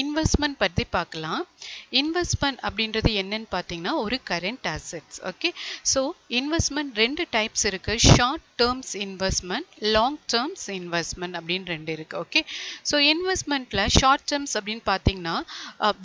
Investment பற்றி பார்க்கலாம். Investment அப்படின்றது என்னன்னு பார்த்தீங்கன்னா ஒரு current assets. Okay, so investment ரெண்டு டைப்ஸ் இருக்குது. Short terms investment, long terms investment அப்படின்னு ரெண்டு இருக்குது. ஓகே, ஸோ இன்வெஸ்ட்மெண்ட்டில் ஷார்ட் டேர்ம்ஸ் அப்படின்னு பார்த்தீங்கன்னா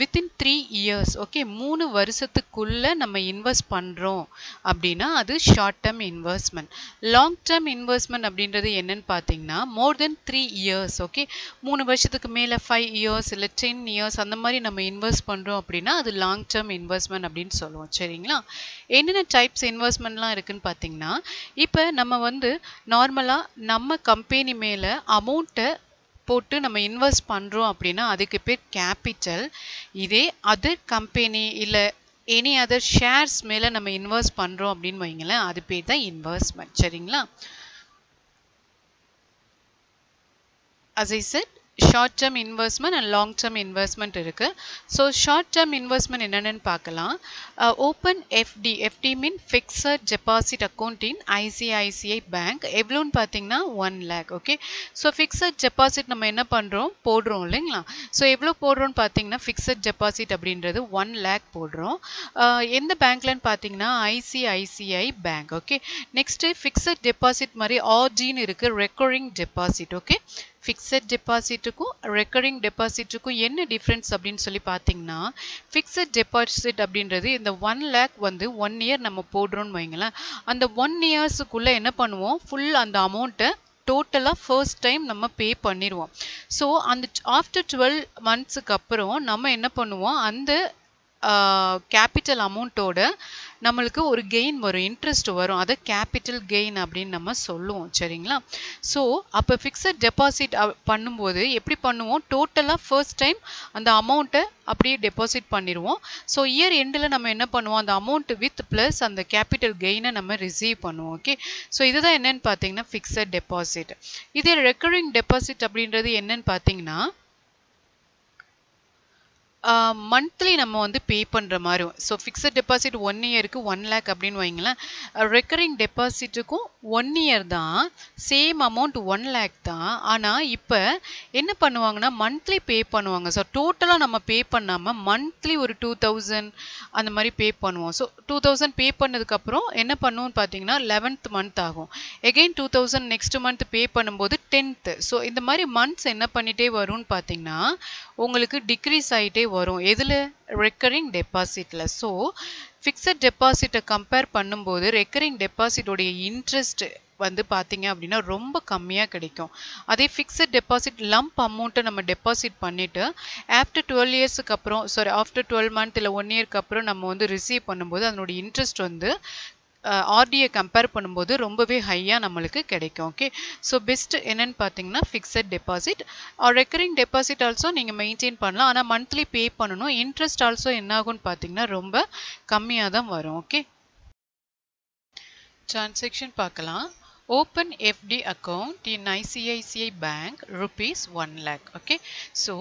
வித்தின் 3 இயர்ஸ், ஓகே, 3 வருஷத்துக்குள்ளே நம்ம இன்வெஸ்ட் பண்ணுறோம் அப்படின்னா அது short term investment. Long term investment அப்படின்றது என்னன்னு பார்த்தீங்கன்னா மோர் தென் 3 இயர்ஸ், ஓகே, 3 வருஷத்துக்கு மேலே 5 இயர்ஸ் இல்லை 10 இயர்ஸ் அந்த மாதிரி நம்ம இன்வெஸ்ட் பண்ணுறோம் அப்படின்னா அது லாங் டேர்ம் இன்வெஸ்ட்மெண்ட் அப்படின்னு சொல்லுவோம். சரிங்களா, என்னென்ன டைப்ஸ் இன்வெஸ்ட்மெண்ட்லாம் இருக்குன்னு பார்த்தீங்கன்னா இப்போ நம்ம வந்து நார்மலாக நம்ம கம்பெனி மேலே அமௌண்ட்டை போட்டு நம்ம இன்வெஸ்ட் பண்ணுறோம் அப்படின்னா அதுக்கு பேர் கேபிட்டல். இதே அதர் கம்பெனி இல்லை எனி அதர் ஷேர்ஸ் மேலே நம்ம இன்வெஸ்ட் பண்ணுறோம் அப்படின்னு வைங்களேன், அது பேர் தான் இன்வெஸ்ட்மெண்ட். சரிங்களா, as I said, short term investment and long term investment இருக்கு. So short term investment என்னன்னு பார்க்கலாம். Open FD mean fixed deposit account in ICICI bank. எவ்வளோன்னு பார்த்தீங்கன்னா 1 lakh. Okay, so fixed deposit நம்ம என்ன பண்ணுறோம் போடுறோம் இல்லைங்களா. ஸோ எவ்வளோ போடுறோன்னு பார்த்தீங்கன்னா ஃபிக்ஸட் டெபாசிட் அப்படின்றது 1 lakh போடுறோம். எந்த பேங்க்லன்னு பார்த்தீங்கன்னா ICICI bank. Okay, next fixed deposit மாதிரி ஆர்டின்னு இருக்குது, ரெக்கரிங் டெபாசிட். ஓகே, ஃபிக்ஸட் டெபாசிட்டுக்கும் ரெக்கரிங் டெபாசிட்டுக்கும் என்ன டிஃப்ரென்ஸ் அப்படின்னு சொல்லி பார்த்தீங்கன்னா ஃபிக்ஸட் டெபாசிட் அப்படின்றது இந்த 1 lakh வந்து 1 இயர் நம்ம போடுறோம்னு வைங்களேன், அந்த 1 இயர்ஸுக்குள்ளே என்ன பண்ணுவோம் ஃபுல் அந்த அமௌண்ட்டை டோட்டலாக ஃபர்ஸ்ட் டைம் நம்ம பே பண்ணிடுவோம். ஸோ அந்த ஆஃப்டர் 12 மந்த்ஸுக்கு அப்புறம் நம்ம என்ன பண்ணுவோம் அந்த கேபிட்டல் அமௌண்ட்டோட நம்மளுக்கு ஒரு கெயின் வரும், இன்ட்ரெஸ்ட் வரும், அதை கேபிட்டல் கெயின் அப்படின்னு நம்ம சொல்லுவோம். சரிங்களா, ஸோ அப்போ ஃபிக்ஸட் டெபாசிட் பண்ணும்போது எப்படி பண்ணுவோம் டோட்டலாக ஃபர்ஸ்ட் டைம் அந்த அமௌண்ட்டை அப்படியே டெபாசிட் பண்ணிடுவோம். ஸோ இயர் எண்டில் நம்ம என்ன பண்ணுவோம் அந்த அமௌண்ட் வித் ப்ளஸ் அந்த கேபிட்டல் கெயினை நம்ம ரிசீவ் பண்ணுவோம். ஓகே, ஸோ இதுதான் என்னன்னு பார்த்தீங்கன்னா ஃபிக்ஸட் டெபாசிட். இதே ரெக்கரிங் டெபாசிட் அப்படின்றது என்னன்னு பார்த்தீங்கன்னா மந்த்லி நம்ம வந்து பே பண்ணுற மாதிரி. ஸோ ஃபிக்ஸட் டெபாசிட் 1 இயருக்கு 1 lakh அப்படின்னு வைங்களேன், ரெக்கரிங் டெபாசிட்டுக்கும் 1 இயர் தான், சேம் அமௌண்ட் 1 lakh தான். ஆனால் இப்போ என்ன பண்ணுவாங்கன்னா மந்த்லி பே பண்ணுவாங்க. ஸோ டோட்டலாக நம்ம பே பண்ணாமல் மந்த்லி ஒரு 2000 அந்த மாதிரி பே பண்ணுவோம். ஸோ 2000 பே பண்ணதுக்கப்புறம் என்ன பண்ணுவோம்னு பார்த்தீங்கன்னா 11th மந்த் ஆகும், எகெயின் 2000 நெக்ஸ்ட் மந்த் பே பண்ணும்போது 10th. ஸோ இந்த மாதிரி மந்த்ஸ் என்ன பண்ணிகிட்டே வரும்னு பார்த்தீங்கன்னா உங்களுக்கு டிக்ரீஸ் ஆகிட்டே வரும். எதில் ரெக்கரிங் டெபாசிட்டில். ஸோ ஃபிக்ஸட் டெபாசிட்டை கம்பேர் பண்ணும்போது ரெக்கரிங் டெபாசிட்டோடைய இன்ட்ரெஸ்ட் வந்து பார்த்தீங்க அப்படின்னா ரொம்ப கம்மியாக கிடைக்கும். அதே ஃபிக்ஸட் டெபாசிட் லம்ப் அமௌண்ட்டை நம்ம டெபாசிட் பண்ணிவிட்டு ஆஃப்டர் 12 இயர்ஸுக்கு அப்புறம் ஆஃப்டர் 12 மந்த் இல்லை 1 இயர்க்கு அப்புறம் நம்ம வந்து ரிசீவ் பண்ணும்போது அதனுடைய இன்ட்ரெஸ்ட் வந்து ஆர்டியை கம்பேர் பண்ணும்போது ரொம்பவே ஹையாக நம்மளுக்கு கிடைக்கும். ஓகே, ஸோ பெஸ்ட் என்னன்னு பார்த்தீங்கன்னா fixed deposit. Recurring deposit also நீங்கள் மெயின்டைன் பண்ணலாம், ஆனால் மந்த்லி பே பண்ணணும். இன்ட்ரெஸ்ட் ஆல்சோ என்ன ஆகும்னு பார்த்தீங்கன்னா ரொம்ப கம்மியாக தான் வரும். ஓகே, டிரான்சாக்ஷன் பார்க்கலாம். Open FD account in ICICI bank rupees 1 lakh. Okay, so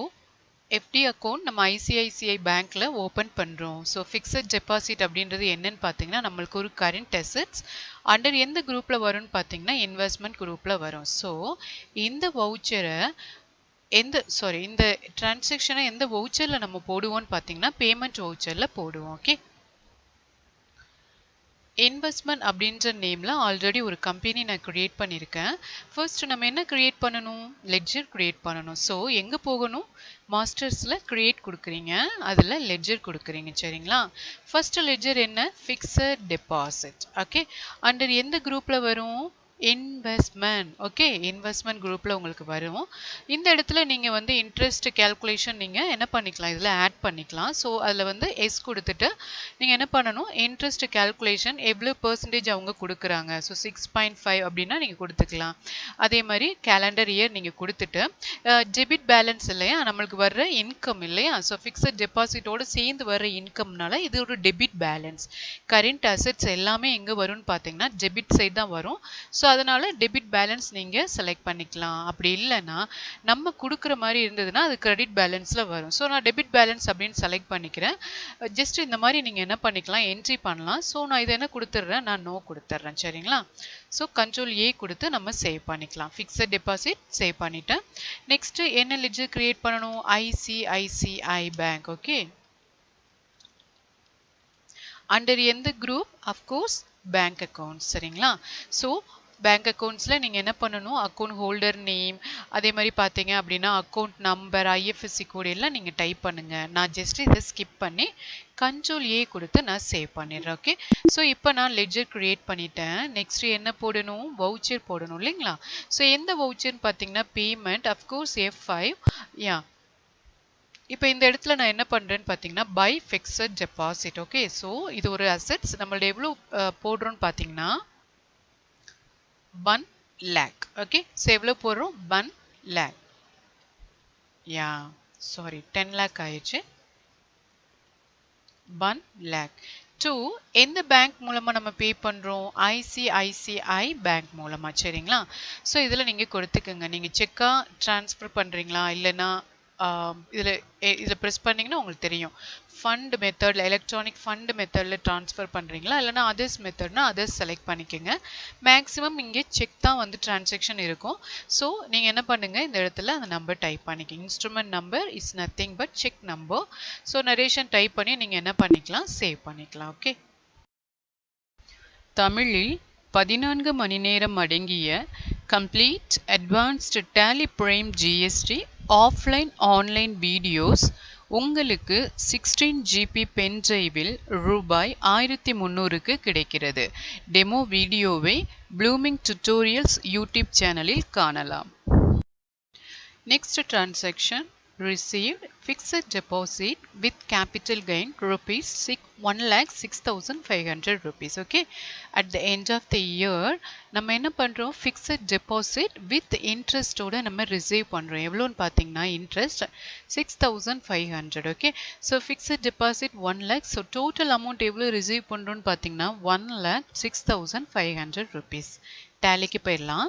FD account நம்ம ஐசிஐசிஐ பேங்க்கில் ஓப்பன் பண்ணுறோம். ஸோ ஃபிக்ஸட் டெபாசிட் அப்படின்றது என்னன்னு பார்த்தீங்கன்னா நம்மளுக்கு ஒரு கரண்ட் அசெட்ஸ். அண்டர் எந்த குரூப்பில் வரும்னு பார்த்தீங்கன்னா இன்வெஸ்ட்மெண்ட் குரூப்பில் வரும். ஸோ இந்த வவுச்சரை இந்த டிரான்சாக்ஷனை எந்த வவுச்சரில் நம்ம போடுவோம்னு பார்த்தீங்கன்னா பேமெண்ட் வவுச்சரில் போடுவோம். ஓகே, இன்வெஸ்ட்மெண்ட் அப்படின்ற நேமில் ஆல்ரெடி ஒரு கம்பெனி நான் க்ரியேட் பண்ணியிருக்கேன். ஃபர்ஸ்ட் நம்ம என்ன க்ரியேட் பண்ணணும், லெட்ஜர் க்ரியேட் பண்ணணும். ஸோ எங்கே போகணும், மாஸ்டர்ஸில் க்ரியேட் கொடுக்குறீங்க, அதில் லெட்ஜர் கொடுக்குறீங்க. சரிங்களா, ஃபர்ஸ்ட் லெட்ஜர் என்ன ஃபிக்ஸட் டெபாசிட். ஓகே, அண்டர் எந்த குரூப்பில் வரும் இன்வெஸ்ட்மெண்ட். ஓகே, இன்வெஸ்ட்மெண்ட் குரூப்பில் உங்களுக்கு வரும். இந்த இடத்துல நீங்கள் வந்து இன்ட்ரெஸ்ட் கேல்குலேஷன் நீங்கள் என்ன பண்ணிக்கலாம் இதில் ஆட் பண்ணிக்கலாம். ஸோ அதில் வந்து எஸ் கொடுத்துட்டு நீங்கள் என்ன பண்ணணும் இன்ட்ரெஸ்ட் கேல்குலேஷன் எவ்வளோ பர்சன்டேஜ் அவங்க கொடுக்குறாங்க. ஸோ 6.5 அப்படின்னா நீங்கள் கொடுத்துக்கலாம். அதே மாதிரி கேலண்டர் இயர் நீங்கள் கொடுத்துட்டு டெபிட் பேலன்ஸ் இல்லையா நம்மளுக்கு வர்ற இன்கம் இல்லையா. ஸோ ஃபிக்ஸட் டெபாசிட்டோடு சேர்ந்து வர்ற இன்கம்னால இது ஒரு டெபிட் பேலன்ஸ். கரண்ட் அசெட்ஸ் எல்லாமே எங்கே வரும்னு பார்த்தீங்கன்னா டெபிட் சைட் தான் வரும். ஸோ அதனால டெபிட் பேலன்ஸ் நீங்கள் செலக்ட் பண்ணிக்கலாம். அப்படி இல்லைன்னா நம்ம கொடுக்குற மாதிரி இருந்ததுன்னா அது கிரெடிட் பேலன்ஸில் வரும். ஸோ நான் டெபிட் பேலன்ஸ் அப்படின்னு செலக்ட் பண்ணிக்கிறேன். ஜஸ்ட் இந்த மாதிரி நீங்கள் என்ன பண்ணிக்கலாம், என்ட்ரி பண்ணலாம். ஸோ நான் இதை என்ன கொடுத்துட்றேன், நான் நோ கொடுத்துட்றேன். சரிங்களா? ஸோ கண்ட்ரோல் ஏ கொடுத்து நம்ம சேவ் பண்ணிக்கலாம். ஃபிக்ஸட் டெபாசிட் சேவ் பண்ணிட்டேன். நெக்ஸ்ட் என்ன லெட்ஜர் கிரியேட் பண்ணணும், ஐசிஐசிஐ பேங்க். ஓகே, அண்டர் எந்த குரூப், அஃப்கோர்ஸ் பேங்க் அக்கௌண்ட். சரிங்களா? ஸோ பேங்க் அக்கௌண்ட்ஸில் நீங்கள் என்ன பண்ணணும், அக்கௌண்ட் ஹோல்டர் நேம், அதே மாதிரி பார்த்தீங்க அப்படின்னா அக்கௌண்ட் நம்பர், ஐஎஃப்எஸ்சி கோட் எல்லாம் நீங்கள் டைப் பண்ணுங்கள். நான் ஜஸ்ட் இதை ஸ்கிப் பண்ணி கண்ட்ரோல் ஏ கொடுத்து நான் சேவ் பண்ணிடுறேன். ஓகே, ஸோ இப்போ நான் லெட்ஜர் கிரியேட் பண்ணிட்டேன். நெக்ஸ்ட் என்ன போடணும், வவுச்சர் போடணும் இல்லைங்களா? ஸோ எந்த வவுச்சர்னு பார்த்தீங்கன்னா பேமெண்ட், அஃப்கோர்ஸ் F5. யா, இப்போ இந்த இடத்துல நான் என்ன பண்ணுறேன்னு பார்த்தீங்கன்னா by fixed deposit. Okay, so இது ஒரு அசெட்ஸ். நம்மளோட எவ்வளோ போடுறோன்னு பார்த்தீங்கன்னா 1 lakh. ஓகே, ஸோ எவ்வளோ போடுறோம், 1 lakh. யா, சாரி 10 lakh ஆயிடுச்சு. 1 lakh. 2, எந்த பேங்க் மூலமாக நம்ம பே பண்ணுறோம், ஐசிஐசிஐ பேங்க் மூலமாக. சரிங்களா? ஸோ இதில் நீங்கள் கொடுத்துக்கோங்க, நீங்கள் செக்காக ட்ரான்ஸ்ஃபர் பண்ணுறீங்களா இல்லைன்னா இதில் ப்ரெஸ் பண்ணிங்கன்னா உங்களுக்கு தெரியும். ஃபண்ட் மெத்தடில், எலக்ட்ரானிக் ஃபண்ட் மெத்தடில் ட்ரான்ஸ்ஃபர் பண்ணுறீங்களா இல்லைனா அதர்ஸ் மெத்தட்னா அதர்ஸ் செலக்ட் பண்ணிக்கோங்க. மேக்ஸிமம் இங்கே செக் தான் வந்து டிரான்சாக்ஷன் இருக்கும். ஸோ நீங்கள் என்ன பண்ணுங்கள், இந்த இடத்துல அந்த நம்பர் டைப் பண்ணிக்கோங்க. Instrument number is nothing but check number. So narration type பண்ணி நீங்கள் என்ன பண்ணிக்கலாம், சேவ் பண்ணிக்கலாம். ஓகே, தமிழில் 14 மணி நேரம் அடங்கிய complete advanced Tally Prime GST offline online videos உங்களுக்கு 16 GB பென் டிரைவில் ரூபாய் 1300க்கு கிடைக்கிறது. டெமோ வீடியோவை ப்ளூமிங் டுட்டோரியல்ஸ் யூடியூப் சேனலில் காணலாம். Next transaction received fixed deposit with capital gain rupees 1,06,500 rupees. Okay, at the end of the year நம்ம என்ன பண்றோம், fixed deposit with interest ஓட நம்ம receive பண்றோம். எவ்வளோன்னு பார்த்தீங்கன்னா interest 6,500. okay, so fixed deposit 1 lakh. so total amount எவ்வளோ receive பண்றோம்னு பார்த்தீங்கன்னா 1,06,500 rupees. டேலிக்கு போயிடலாம்.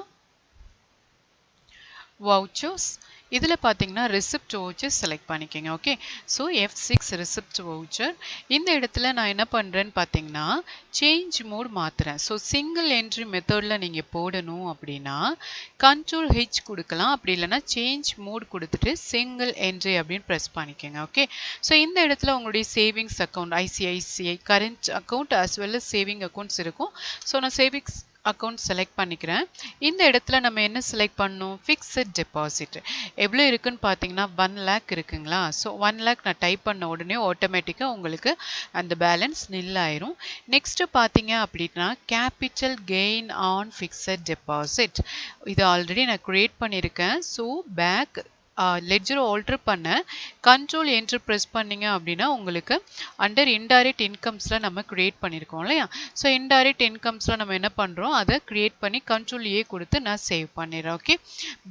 vouchers, இதில் பார்த்தீங்கன்னா ரிசிப்ட் வவுச்சர் செலக்ட் பண்ணிக்கோங்க. Okay, so F6 receipt voucher. இந்த இடத்துல நான் என்ன பண்ணுறேன்னு பார்த்தீங்கன்னா சேஞ்ச் மோட் மாற்றுறேன். ஸோ சிங்கிள் என்ட்ரி மெத்தடில் நீங்கள் போடணும் அப்படின்னா கண்ட்ரோல் H கொடுக்கலாம், அப்படி இல்லைன்னா சேஞ்ச் மோட் கொடுத்துட்டு சிங்கிள் என்ட்ரி அப்படின்னு ப்ரெஸ் பண்ணிக்கோங்க. ஓகே, ஸோ இந்த இடத்துல உங்களுடைய savings account ICICI current account as well as saving accounts இருக்கும். ஸோ நான் சேவிங்ஸ் அக்கௌண்ட் செலக்ட் பண்ணிக்கிறேன். இந்த இடத்துல நம்ம என்ன செலக்ட் பண்ணணும், ஃபிக்ஸட் டெபாசிட் எவ்வளோ இருக்குன்னு பார்த்தீங்கன்னா 1 lakh இருக்குங்களா. ஸோ 1 lakh நான் டைப் பண்ண உடனே ஆட்டோமேட்டிக்காக உங்களுக்கு அந்த பேலன்ஸ் நில் ஆயிரும். நெக்ஸ்ட் பார்த்தீங்க அப்படின்னா capital gain on fixed deposit, இது ஆல்ரெடி நான் கிரியேட் பண்ணியிருக்கேன். ஸோ பேக் லெட்ஜர் ஆல்டர் பண்ண கண்ட்ரோல் என்ட்ரு ப்ரெஸ் பண்ணிங்க அப்படின்னா உங்களுக்கு அண்டர் இன்டைரக்ட் இன்கம்ஸில் நம்ம க்ரியேட் பண்ணியிருக்கோம் இல்லையா. ஸோ இன்டைரக்ட் இன்கம்ஸில் நம்ம என்ன பண்ணுறோம், அதை க்ரியேட் பண்ணி கண்ட்ரோல் ஏ கொடுத்து நான் சேவ் பண்ணிடுறேன். ஓகே,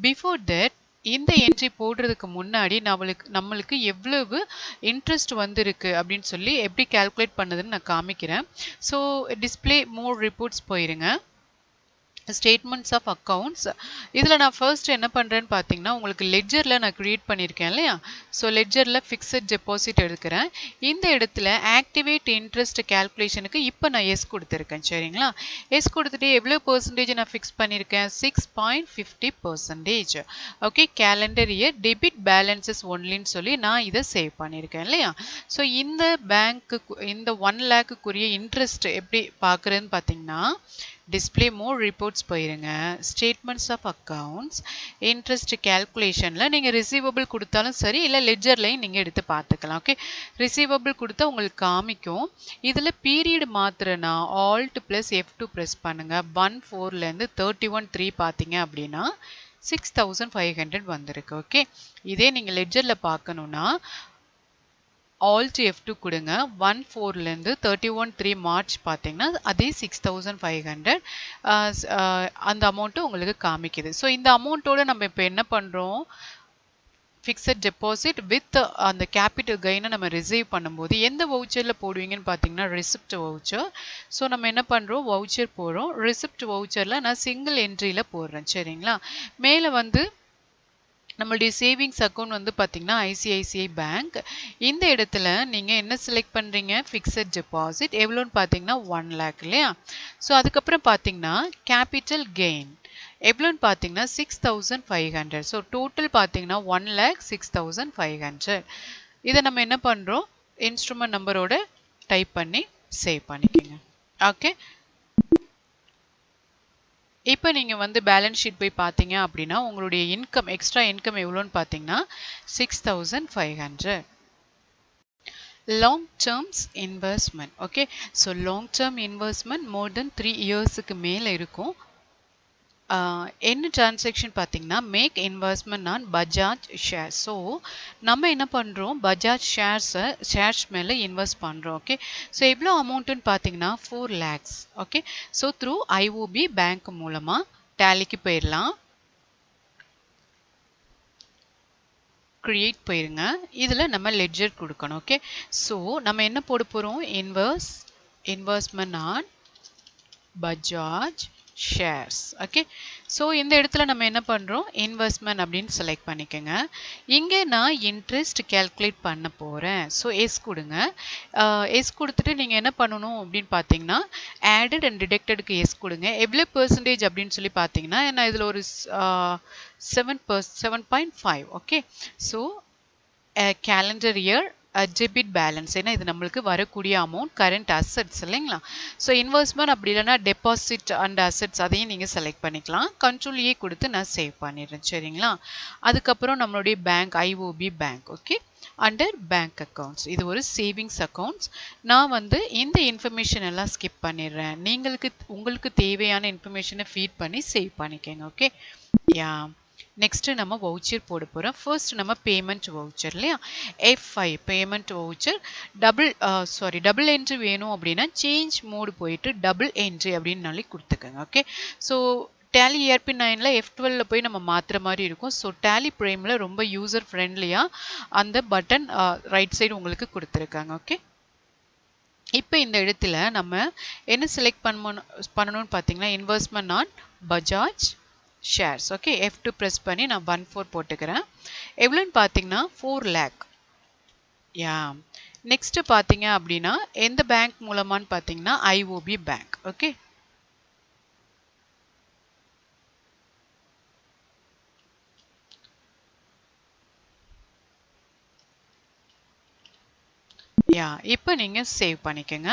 பிஃபோர் தட் இந்த என்ட்ரி போடுறதுக்கு முன்னாடி நம்மளுக்கு எவ்வளவு இன்ட்ரெஸ்ட் வந்திருக்கு அப்படின்னு சொல்லி எப்படி கால்குலேட் பண்ணுதுன்னு நான் காமிக்கிறேன். ஸோ டிஸ்பிளே மோர் ரிப்போர்ட்ஸ் போயிருங்க. ஸ்டேட்மெண்ட்ஸ் ஆஃப் அக்கௌண்ட்ஸ், இதில் நான் ஃபர்ஸ்ட் என்ன பண்ணுறேன்னு பார்த்தீங்கன்னா உங்களுக்கு லெட்ஜரில் நான் க்ரியேட் பண்ணியிருக்கேன் இல்லையா. ஸோ லெட்ஜரில் ஃபிக்ஸட் டெபாசிட் எடுக்கிறேன். இந்த இடத்துல ஆக்டிவேட் இன்ட்ரெஸ்ட் கேல்குலேஷனுக்கு இப்போ நான் எஸ் கொடுத்துருக்கேன். சரிங்களா, எஸ் கொடுத்துட்டு எவ்வளோ பர்சன்டேஜ் நான் ஃபிக்ஸ் பண்ணியிருக்கேன், 6.50%. Okay, calendar year debit balances ஒன்லின்னு சொல்லி நான் இதை சேவ் பண்ணியிருக்கேன் இல்லையா. ஸோ இந்த பேங்க்கு இந்த 1 lakhக்குரிய இன்ட்ரெஸ்ட் எப்படி பார்க்குறதுன்னு பார்த்தீங்கன்னா டிஸ்பிளே மோர் ரிப்போர்ட்ஸ் போயிருங்க. ஸ்டேட்மெண்ட்ஸ் ஆஃப் அக்கௌண்ட்ஸ் இன்ட்ரெஸ்ட் கேல்குலேஷனில் நீங்கள் ரிசீவபிள் கொடுத்தாலும் சரி இல்லை லெட்ஜர்லையும் நீங்கள் எடுத்து பார்த்துக்கலாம். ஓகே, ரிசீவபிள் கொடுத்தா உங்களுக்கு காமிக்கும். இதில் பீரியட் மாத்திரனா ஆல்ட் ப்ளஸ் F2 ப்ரெஸ் பண்ணுங்கள். 1/4லேருந்து 31/3 பார்த்தீங்க அப்படின்னா 6,500 வந்திருக்கு. ஓகே, இதே நீங்கள் லெட்ஜரில் பார்க்கணுன்னா ஆல்ட் F2 கொடுங்க. 1/4லேருந்து 31/3 மார்ச் பார்த்தீங்கன்னா அதே 6,500 அந்த அமௌண்ட்டு உங்களுக்கு காமிக்குது. ஸோ இந்த அமௌண்ட்டோட நம்ம இப்போ என்ன பண்ணுறோம், ஃபிக்ஸட் டெபாசிட் வித் அந்த கேபிட்டல் கெயினை நம்ம ரிசீவ் பண்ணும்போது எந்த வவுச்சரில் போடுவீங்கன்னு பார்த்தீங்கன்னா ரிசிப்ட் வவுச்சர். ஸோ நம்ம என்ன பண்ணுறோம், வவுச்சர் போடுறோம். ரிசிப்ட் வவுச்சரில் நான் சிங்கிள் என்ட்ரியில் போடுறேன். சரிங்களா. மேலே வந்து நம்மளுடைய சேவிங்ஸ் அக்கௌண்ட் வந்து பார்த்தீங்கன்னா ஐசிஐசிஐ பேங்க். இந்த இடத்துல நீங்கள் என்ன செலக்ட் பண்ணுறீங்க, ஃபிக்ஸட் டெபாசிட் எவ்வளோன்னு பார்த்தீங்கன்னா 1 lakh இல்லையா. ஸோ அதுக்கப்புறம் பார்த்தீங்கன்னா கேபிட்டல் கெயின் எவ்வளோன்னு பார்த்தீங்கன்னா 6500. ஸோ டோட்டல் பார்த்தீங்கன்னா 1,06,500. இதை நம்ம என்ன பண்ணுறோம், இன்ஸ்ட்ருமெண்ட் நம்பரோட டைப் பண்ணி சேவ் பண்ணிக்கோங்க. ஓகே. இப்போ நீங்கள் வந்து பேலன்ஸ் ஷீட் போய் பார்த்தீங்க அப்படின்னா உங்களுடைய இன்கம் எக்ஸ்ட்ரா இன்கம் எவ்வளோன்னு பார்த்தீங்கன்னா 6500. Long terms investment. Okay. So long term investment more than 3 இயர்ஸுக்கு மேலே இருக்கும். என்ன டிரான்சாக்ஷன் பார்த்தீங்கன்னா make investment on Bajaj share. So நம்ம என்ன பண்ணுறோம், பஜாஜ் ஷேர்ஸ் மேலே இன்வெஸ்ட் பண்ணுறோம். ஓகே. ஸோ எவ்வளோ அமௌண்ட்டுன்னு பார்த்தீங்கன்னா 4 lakhs. Okay. So through IOB bank மூலமாக டேலிக்கு போயிடலாம். கிரியேட் போயிருங்க. இதில் நம்ம லெட்ஜர் கொடுக்கணும். ஓகே. ஸோ நம்ம என்ன போட போகிறோம், investment on Bajaj shares. Okay. So இந்த இடத்துல நம்ம என்ன பண்ணுறோம், இன்வெஸ்ட்மெண்ட் அப்படின்னு செலக்ட் பண்ணிக்கோங்க. இங்கே நான் இன்ட்ரெஸ்ட் கேல்குலேட் பண்ண போகிறேன். ஸோ எஸ் கொடுங்க. எஸ் கொடுத்துட்டு நீங்கள் என்ன பண்ணணும் அப்படின்னு பார்த்தீங்கன்னா ஆடட் அண்ட் டிடெக்டடுக்கு எஸ் கொடுங்க. எவ்வளோ பெர்சன்டேஜ் அப்படின்னு சொல்லி பார்த்தீங்கன்னா நான் இதில் ஒரு 7.5. Okay. So calendar year debit balance, ஏன்னா இது நம்மளுக்கு வரக்கூடிய அமௌண்ட் கரண்ட் அசட்ஸ் இல்லைங்களா. ஸோ இன்வெஸ்ட்மெண்ட் அப்படி இல்லைன்னா டெபாசிட் அண்ட் அசட்ஸ் அதையும் நீங்கள் செலக்ட் பண்ணிக்கலாம். கண்ட்ரோல் ஏ கொடுத்து நான் சேவ் பண்ணிடுறேன். சரிங்களா. அதுக்கப்புறம் நம்மளுடைய bank IOB bank. Okay. Under bank accounts இது ஒரு சேவிங்ஸ் அக்கௌண்ட்ஸ். நான் வந்து இந்த இன்ஃபர்மேஷன் எல்லாம் ஸ்கிப் பண்ணிடுறேன். உங்களுக்கு தேவையான இன்ஃபர்மேஷனை ஃபீட் பண்ணி சேவ் பண்ணிக்கோங்க. ஓகே. யா. நெக்ஸ்ட் நம்ம வவுச்சர் போட போகிறோம். ஃபர்ஸ்ட் நம்ம பேமெண்ட் வவுச்சர் இல்லையா, F5 payment voucher. Double entry வேணும் அப்படின்னா சேஞ்ச் மோடு போயிட்டு டபுள் என்ட்ரி அப்படின்னு கொடுத்துக்கோங்க. ஓகே. ஸோ டேலி ERP9ல் F12 போய் நம்ம மாற்றுற மாதிரி இருக்கும். ஸோ டேலி ப்ரைமில் ரொம்ப யூசர் ஃப்ரெண்ட்லியாக அந்த பட்டன் ரைட் சைடு உங்களுக்கு கொடுத்துருக்காங்க. ஓகே. இப்போ இந்த இடத்துல நம்ம என்ன செலக்ட் பண்ணணும்னு பார்த்தீங்கன்னா investment on Bajaj shares. Okay. F2 press பண்ணி நான் 14 போட்டுக்கிறேன். எவ்வளோன்னு பார்த்தீங்கன்னா 4 lakh. யா. நெக்ஸ்ட் பார்த்தீங்க அப்படின்னா எந்த பேங்க் மூலமான்னு பார்த்தீங்கன்னா ஐஓபி பேங்க். ஓகே. யா. இப்போ நீங்கள் சேவ் பண்ணிக்கோங்க.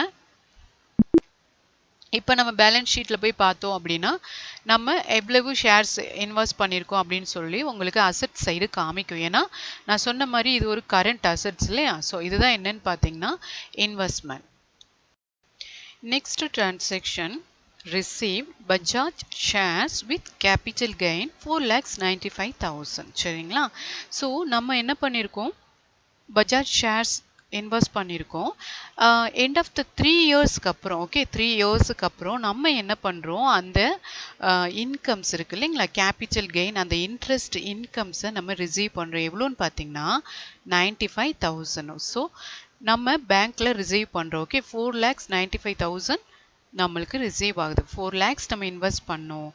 இப்போ நம்ம பேலன்ஸ் ஷீட்டில் போய் பார்த்தோம் அப்படின்னா நம்ம எவ்வளவு ஷேர்ஸ் இன்வெஸ்ட் பண்ணியிருக்கோம் அப்படின்னு சொல்லி உங்களுக்கு அசட் சைடு காமிக்கும். ஏன்னா நான் சொன்ன மாதிரி இது ஒரு கரண்ட் அசட்ஸ் இல்லையா. ஸோ இதுதான் என்னன்னு பார்த்தீங்கன்னா investment. Next transaction receive Bajaj shares with capital gain 4,95,000. சரிங்களா. ஸோ நம்ம என்ன பண்ணியிருக்கோம், பஜாஜ் ஷேர்ஸ் இன்வெஸ்ட் பண்ணியிருக்கோம். எண்ட் ஆஃப் த 3 இயர்ஸ்க்கு அப்புறம். ஓகே. 3 இயர்ஸுக்கு அப்புறம் நம்ம என்ன பண்ணுறோம், அந்த இன்கம்ஸ் இருக்குது இல்லைங்களா, கேபிட்டல் கெயின் அந்த இன்ட்ரெஸ்ட் இன்கம்ஸை நம்ம ரிசீவ் பண்ணுறோம். எவ்வளோன்னு பார்த்தீங்கன்னா 95,000. ஸோ நம்ம பேங்க்கில் ரிசீவ் பண்ணுறோம். ஓகே. 4,95,000 நம்மளுக்கு ரிசீவ் ஆகுது. 4 lakhs நம்ம இன்வெஸ்ட் பண்ணோம்.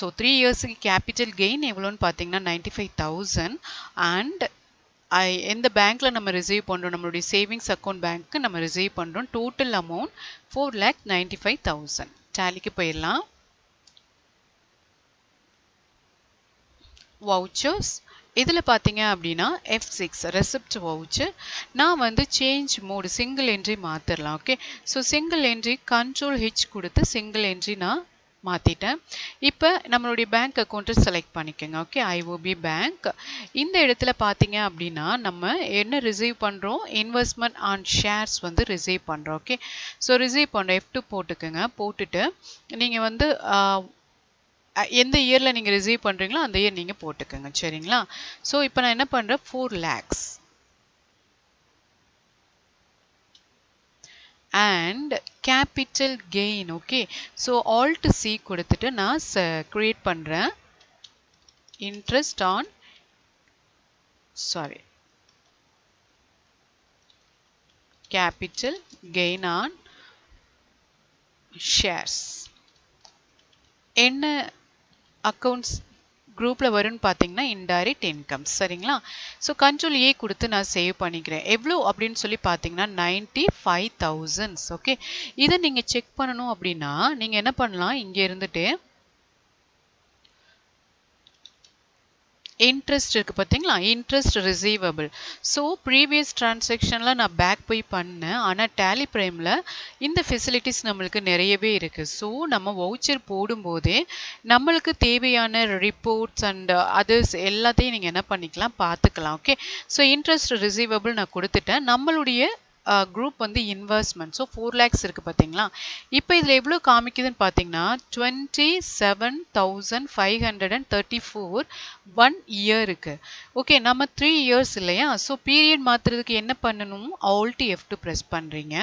ஸோ 3 இயர்ஸுக்கு கேபிட்டல் கெயின் எவ்வளோன்னு பார்த்தீங்கன்னா 95,000. அண்ட் எந்த பேங்க்ல நம்ம ரிசீவ் பண்ணுறோம், நம்மளுடைய சேவிங்ஸ் அக்கௌண்ட் பேங்க்கு நம்ம ரிசீவ் பண்ணுறோம். Total amount 4,95,000. டேலிக்கு போயிடலாம். வவுச்சர்ஸ் இதில் பார்த்தீங்க அப்படின்னா F6 ரெசிப்ட் வவுச்சர். நான் வந்து சேஞ்ச் மோடு சிங்கிள் என்ட்ரி மாற்றிடலாம். Okay. So single entry control H கொடுத்து சிங்கிள் என்ட்ரி நான் மாற்றிட்டேன். இப்போ நம்மளுடைய பேங்க் அக்கௌண்ட்டை செலக்ட் பண்ணிக்கோங்க. ஓகே. IOB bank. இந்த இடத்துல பார்த்தீங்க அப்படின்னா நம்ம என்ன ரிசீவ் பண்ணுறோம், இன்வெஸ்ட்மெண்ட் ஆன் ஷேர்ஸ் வந்து ரிசீவ் பண்ணுறோம். ஓகே. ஸோ ரிசீவ் பண்ணுறோம். F2 போட்டுக்கோங்க. போட்டுட்டு நீங்கள் வந்து எந்த இயரில் நீங்கள் ரிசீவ் பண்ணுறீங்களோ அந்த இயர் நீங்கள் போட்டுக்கோங்க. சரிங்களா. ஸோ இப்போ நான் என்ன பண்ணுறேன், 4 lakhs. and capital gain. Okay. So Alt C கொடுத்துட்டு நான் கிரியேட் பண்ணுறேன். Interest on sorry, capital gain on shares. என்ன அக்கவுண்ட்ஸ் குரூப்ல வரும்னு பார்த்தீங்கன்னா இன்டைரக்ட் இன்கம். சரிங்களா? ஸோ கண்ட்ரோல் ஏ கொடுத்து நான் சேவ் பண்ணிக்கிறேன். எவ்வளோ அப்படின்னு சொல்லி பார்த்தீங்கன்னா 95,000. ஓகே, இதை நீங்கள் செக் பண்ணணும் அப்படின்னா நீங்கள் என்ன பண்ணலாம், இங்கே இருந்துட்டு இன்ட்ரெஸ்ட் இருக்கு பார்த்தீங்களா, இன்ட்ரெஸ்ட் ரிசீவபிள். ஸோ ப்ரீவியஸ் டிரான்சாக்ஷனில் நான் பேக் போய் பண்ணேன், ஆனால் டேலி பிரைமில் இந்த ஃபெசிலிட்டிஸ் நம்மளுக்கு நிறையவே இருக்குது. ஸோ நம்ம வவுச்சர் போடும்போதே நம்மளுக்கு தேவையான ரிப்போர்ட்ஸ் அண்ட் அதர்ஸ் எல்லாத்தையும் நீங்கள் என்ன பண்ணிக்கலாம், பார்த்துக்கலாம். ஓகே, ஸோ இன்ட்ரெஸ்ட் ரிசீவபிள் நான் கொடுத்துட்டேன். நம்மளுடைய குரூப் வந்து இன்வெஸ்ட்மெண்ட். ஸோ 4 lakhs இருக்குது பார்த்தீங்களா. இப்போ இதில் எவ்வளோ காமிக்குதுன்னு பார்த்தீங்கன்னா 27,534 1 இயருக்கு. ஓகே, நம்ம 3 years இல்லையா. ஸோ பீரியட் மாற்றுறதுக்கு என்ன பண்ணணும், Alt F2 ப்ரெஸ் பண்ணுறீங்க.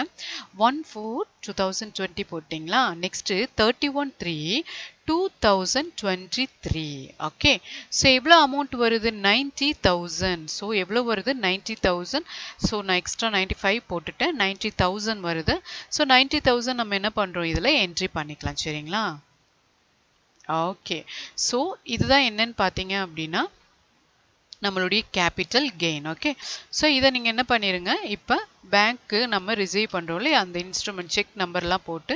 1/4/2020 போட்டிங்களா. நெக்ஸ்ட்டு 31/3/2023. ஓகே, ஸோ எவ்வளோ அமௌண்ட் வருது, 90,000. ஸோ எவ்வளோ வருது, 90,000. ஸோ நான் எக்ஸ்ட்ரா 95 போட்டுட்டேன், 90,000 வருது. ஸோ 90,000 நம்ம என்ன பண்ணுறோம், இதில் என்ட்ரி பண்ணிக்கலாம். சரிங்களா? ஓகே, ஸோ இதுதான் என்னன்னு பார்த்தீங்க அப்படின்னா நம்மளுடைய கேபிட்டல் கெயின். ஓகே, ஸோ இதை நீங்கள் என்ன பண்ணிடுங்க, இப்போ பேங்க்கு நம்ம ரிசீவ் பண்ணுறோம் இல்லையா, அந்த இன்ஸ்ட்ருமெண்ட் செக் நம்பர்லாம் போட்டு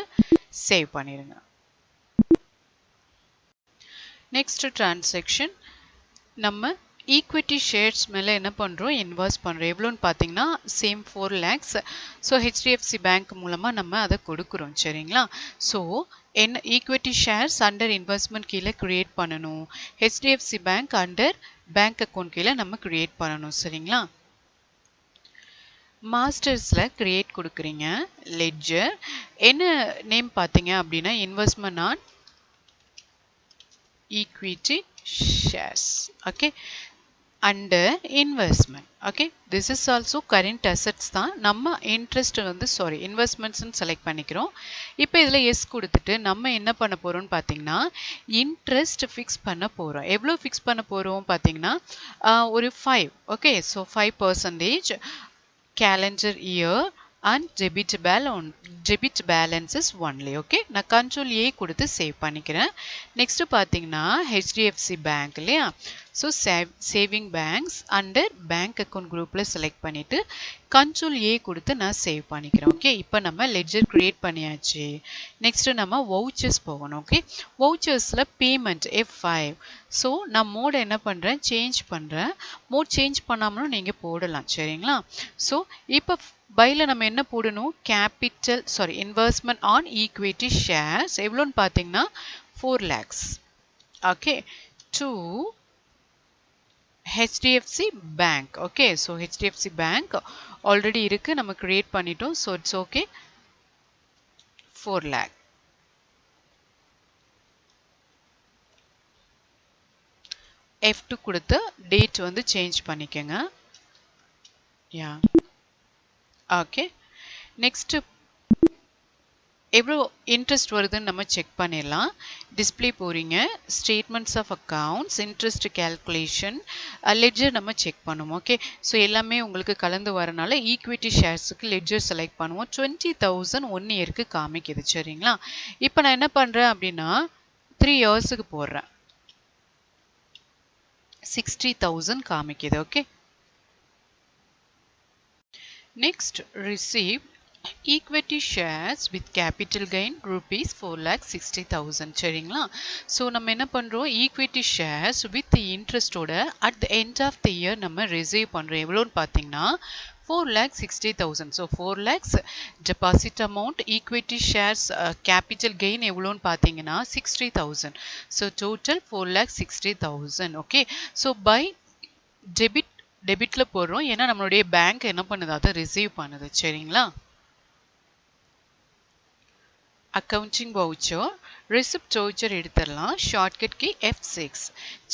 சேவ் பண்ணிடுங்க. நெக்ஸ்ட் டிரான்சாக்ஷன், நம்ம ஈக்விட்டி ஷேர்ஸ் மேலே என்ன பண்ணுறோம், இன்வெஸ்ட் பண்ணுறோம். எவ்வளோன்னு பார்த்தீங்கன்னா same 4 lakhs. So HDFC bank மூலமாக நம்ம அதை கொடுக்குறோம். சரிங்களா? ஸோ என்ன ஈக்விட்டி ஷேர்ஸ் அண்டர் இன்வெஸ்ட்மெண்ட் கீழே க்ரியேட் பண்ணணும், HDFC bank under bank account கீழே நம்ம க்ரியேட் பண்ணணும். சரிங்களா? மாஸ்டர்ஸில் க்ரியேட் கொடுக்குறீங்க. லெட்ஜர் என்ன நேம் பார்த்தீங்க அப்படின்னா investment on equity shares. Okay, under investment. Okay, this is also current assets தான். நம்ம interest வந்து investments select பண்ணிக்கிறோம். இப்போ இதில் yes கொடுத்துட்டு நம்ம என்ன பண்ண போறோம்னு பார்த்தீங்கன்னா interest fix பண்ண போறோம். எவ்வளோ fix பண்ண போறோம் பார்த்தீங்கன்னா ஒரு 5. Okay, so 5% calendar year and debit balances only. Okay, நான் control A கொடுத்து சேவ் பண்ணிக்கிறேன். நெக்ஸ்ட் பார்த்தீங்கன்னா HDFC பேங்க் இல்லையா. So saving banks under bank account குரூப்பில் செலக்ட் பண்ணிவிட்டு கண்ட்ரோல் ஏ கொடுத்து நான் சேவ் பண்ணிக்கிறேன். ஓகே, இப்போ நம்ம லெட்ஜர் க்ரியேட் பண்ணியாச்சு. நெக்ஸ்ட்டு நம்ம வவுச்சர்ஸ் போகணும். ஓகே, வவுச்சர்ஸில் பேமெண்ட் F5. ஸோ நான் மோடை என்ன பண்ணுறேன், சேஞ்ச் பண்ணுறேன். மோட் சேஞ்ச் பண்ணாமலும் நீங்கள் போடலாம். சரிங்களா? ஸோ இப்போ பையில் நம்ம என்ன போடணும், இன்வெஸ்ட்மெண்ட் ஆன் ஈக்விட்டி ஷேர்ஸ் எவ்வளோன்னு பார்த்தீங்கன்னா 4 lakhs. Okay, to HDFC Bank. Okay, so HDFC Bank already இருக்கு, நம்ம create பண்ணிட்டோம். So it's okay. 4 lakh. F2 கொடுத்து date வந்து change பண்ணிக்கங்க. Yeah. Okay. Next எவ்வளோ இன்ட்ரெஸ்ட் வருதுன்னு நம்ம செக் பண்ணிடலாம். டிஸ்பிளே போகிறீங்க, statements of accounts, interest calculation, ledger நம்ம செக் பண்ணுவோம். ஓகே, ஸோ எல்லாமே உங்களுக்கு கலந்து வரனால ஈக்விட்டி ஷேர்ஸுக்கு லெட்ஜர் செலக்ட் பண்ணுவோம். 20,000 1 இயருக்கு காமிக்குது. சரிங்களா? இப்போ நான் என்ன பண்ணுறேன் அப்படின்னா 3 இயர்ஸுக்கு போடுறேன், 60,000 காமிக்குது. Okay, next receive equity shares with capital gain rupees 4,60,000. சரிங்களா? ஸோ நம்ம என்ன பண்ணுறோம், ஈக்விட்டி ஷேர்ஸ் வித் இன்ட்ரெஸ்டோட at the end of the year நம்ம ரிசீவ் பண்ணுறோம். எவ்வளோன்னு பார்த்தீங்கன்னா 4,60,000. So 4 lakhs deposit amount, equity shares capital gain எவ்வளோன்னு பார்த்தீங்கன்னா 60,000. So total 4,60,000. Okay, so by டெபிட்டில் போடுறோம், ஏன்னா நம்மளுடைய பேங்க் என்ன பண்ணுது, அதை ரிசீவ் பண்ணுது. சரிங்களா? அக்கவுண்டிங் வவுச்சர், ரிசிப்ட் வவுச்சர் எடுத்துடலாம். Shortcut key F6.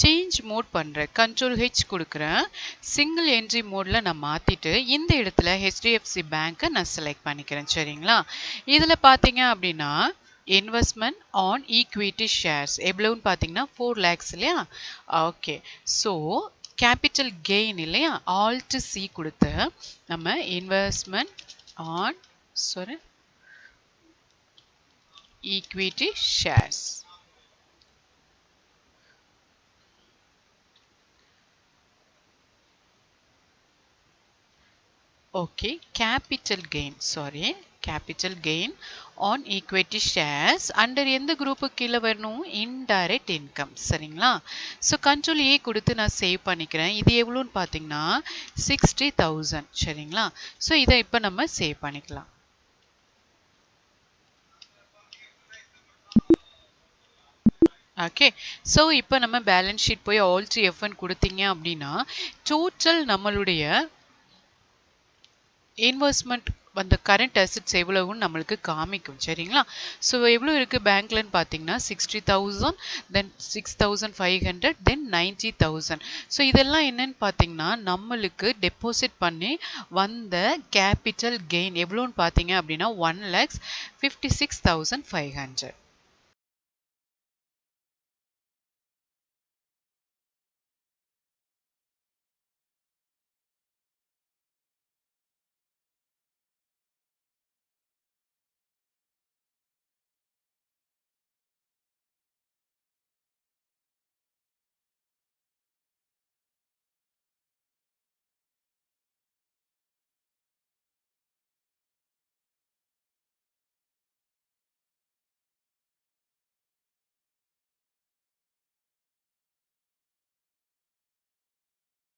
Change mode பண்ணுறேன், கண்ட்ரோல் ஹெச் கொடுக்குறேன். சிங்கிள் என்ட்ரி மோடில் நான் மாற்றிட்டு இந்த இடத்துல HDFC பேங்க்கை நான் செலக்ட் பண்ணிக்கிறேன். சரிங்களா? இதில் பார்த்தீங்க அப்படின்னா இன்வெஸ்ட்மெண்ட் ஆன் ஈக்விட்டி ஷேர்ஸ் எவ்வளோன்னு பார்த்தீங்கன்னா 4 lakhs இல்லையா. ஓகே, ஸோ கேபிட்டல் கெயின் இல்லையா, ஆல்ட் சி கொடுத்து நம்ம investment on equity shares. Okay, capital gain on equity shares under எந்த குரூப் கீழே வரணும், indirect income. சரிங்களா? ஸோ கண்ட்ரோல் ஏ கொடுத்து நான் சேவ் பண்ணிக்கிறேன். இது எவ்வளோன்னு பார்த்தீங்கன்னா 60,000. சரிங்களா? ஸோ இதை இப்போ நம்ம சேவ் பண்ணிக்கலாம். ஓகே, ஸோ இப்போ நம்ம பேலன்ஸ் ஷீட் போய் ஆல் டு எஃப்னு கொடுத்தீங்க அப்படின்னா டோட்டல் நம்மளுடைய இன்வெஸ்ட்மெண்ட் அந்த கரண்ட் அசெட்ஸ் எவ்வளவுன்னு நம்மளுக்கு காமிக்கும். சரிங்களா? ஸோ எவ்வளோ இருக்குது பேங்க்லன்னு பார்த்தீங்கன்னா 60,000, தென் 6,500, தென் 90,000. ஸோ இதெல்லாம் என்னன்னு பார்த்தீங்கன்னா நம்மளுக்கு டெபாசிட் பண்ணி வந்த கேபிட்டல் கெயின் எவ்வளோன்னு பார்த்தீங்க அப்படின்னா 1,56,500.